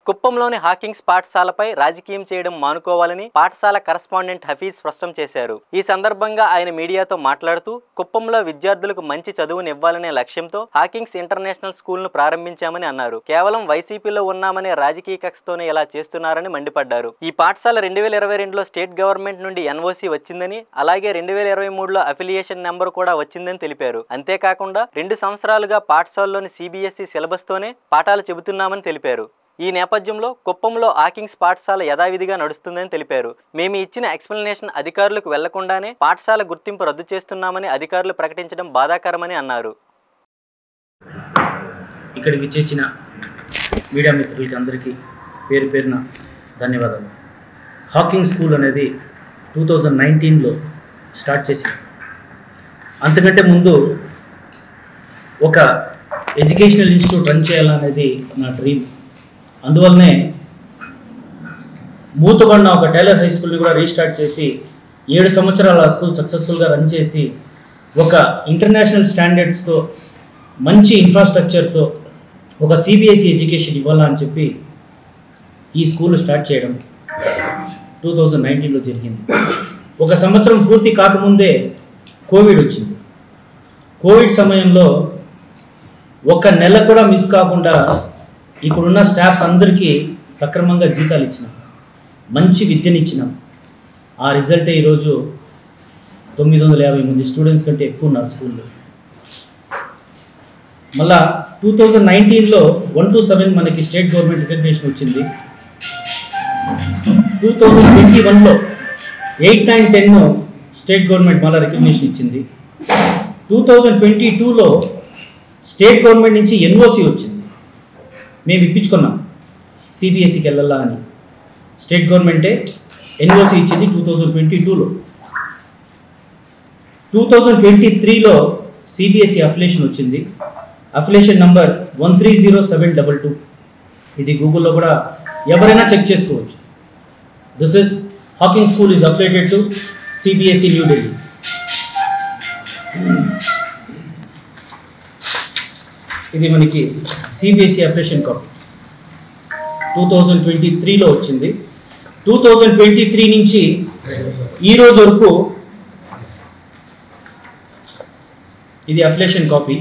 కుప్పంలోని Hawking's పాఠశాలపై రాజకీయం చేయడం మానుకోవాలని పాఠశాల కరెస్పాండెంట్ హఫీజ్ స్పష్టం చేశారు. ఈ సందర్భంగా ఆయన మీడియాతో మాట్లాడుతూ కుప్పంలో విద్యార్థులకు మంచి చదువునివ్వాలనే లక్ష్యంతో హాకింగ్స్ ఇంటర్నేషనల్ స్కూల్ను ప్రారంభించామని అన్నారు. కేవలం వైసీపీలో ఉన్నామనే రాజకీయ కక్షతోనే ఇలా చేస్తున్నారని మండిపడ్డారు. ఈ పాఠశాల 2022లో స్టేట్ గవర్నమెంట్ నుండి ఎన్ఓసి వచ్చిందని, అలాగే 2023లో అఫిలియేషన్ నెంబర్ కూడా వచ్చిందని తెలిపారు. అంతేకాకుండా 2 సంవత్సరాలుగా పాఠశాలలోని సిబిఎస్ఈ సిలబస్ తోనే పాఠాలు చెబుతున్నామని తెలిపారు. ఈ నేపథ్యంలో కుప్పంలో హాకింగ్స్ పాఠశాల యథావిధిగా నడుస్తుందని తెలిపారు. మేము ఇచ్చిన ఎక్స్‌ప్లనేషన్ అధికారులకు వెళ్లకుండానే పాఠశాల గుర్తింపు రద్దు చేస్తున్నామని అధికారులు ప్రకటించడం బాధాకరమని అన్నారు. ఇక్కడికి విచ్చేసిన మీడియా మిత్రులకి అందరికీ పేరు పేరున ధన్యవాదాలు. హాకింగ్ స్కూల్ అనేది 2019లో స్టార్ట్ చేసింది. అంతకంటే ముందు ఒక ఎడ్యుకేషనల్ ఇన్స్టిట్యూట్ రన్ చేయాలనేది నా డ్రీమ్. అందువల్లనే మూతబడిన ఒక టైలర్ హై స్కూల్ని కూడా రీస్టార్ట్ చేసి 7 సంవత్సరాల ఆ స్కూల్ సక్సెస్ఫుల్గా రన్ చేసి ఒక ఇంటర్నేషనల్ స్టాండర్డ్స్తో మంచి ఇన్ఫ్రాస్ట్రక్చర్తో ఒక సిబిఎస్ఈ ఎడ్యుకేషన్ ఇవ్వాలా అని చెప్పి ఈ స్కూల్ స్టార్ట్ చేయడం 2019లో జరిగింది. ఒక సంవత్సరం పూర్తి కాకముందే కోవిడ్ వచ్చింది. కోవిడ్ సమయంలో ఒక నెల కూడా మిస్ కాకుండా ఇక్కడున్న స్టాఫ్స్ అందరికీ సక్రమంగా జీతాలు ఇచ్చినాం, మంచి విద్యను ఇచ్చినాం. ఆ రిజల్టే ఈరోజు 950 మంది స్టూడెంట్స్ కంటే ఎక్కువ ఉన్నారు స్కూల్లో. మళ్ళా 2019లో 1 to 7 మనకి స్టేట్ గవర్నమెంట్ రికగ్నిషన్ వచ్చింది. 2021లో 8, 9, 10 స్టేట్ గవర్నమెంట్ మళ్ళీ రికగ్నిషన్ ఇచ్చింది. 2022లో స్టేట్ గవర్నమెంట్ నుంచి ఎన్ఓసి వచ్చింది. మేము ఇప్పించుకున్నాం సిబిఎస్ఈకి వెళ్ళాలా అని. స్టేట్ గవర్నమెంటే ఎన్ఓసి ఇచ్చింది 2022లో. 2023లో సిబిఎస్ఈ అఫిలియేషన్ వచ్చింది. Affiliation number 130722. ఇది గూగుల్లో కూడా ఎవరైనా చెక్ చేసుకోవచ్చు. This is Hawking school is affiliated to CBSE new Delhi. ఇది మనకి సిబిఎస్ఈ అఫిలియేషన్ కాపీ 2023లో వచ్చింది. 2023 నుంచి ఈ రోజు వరకు ఇది అఫిలియేషన్ కాపీ.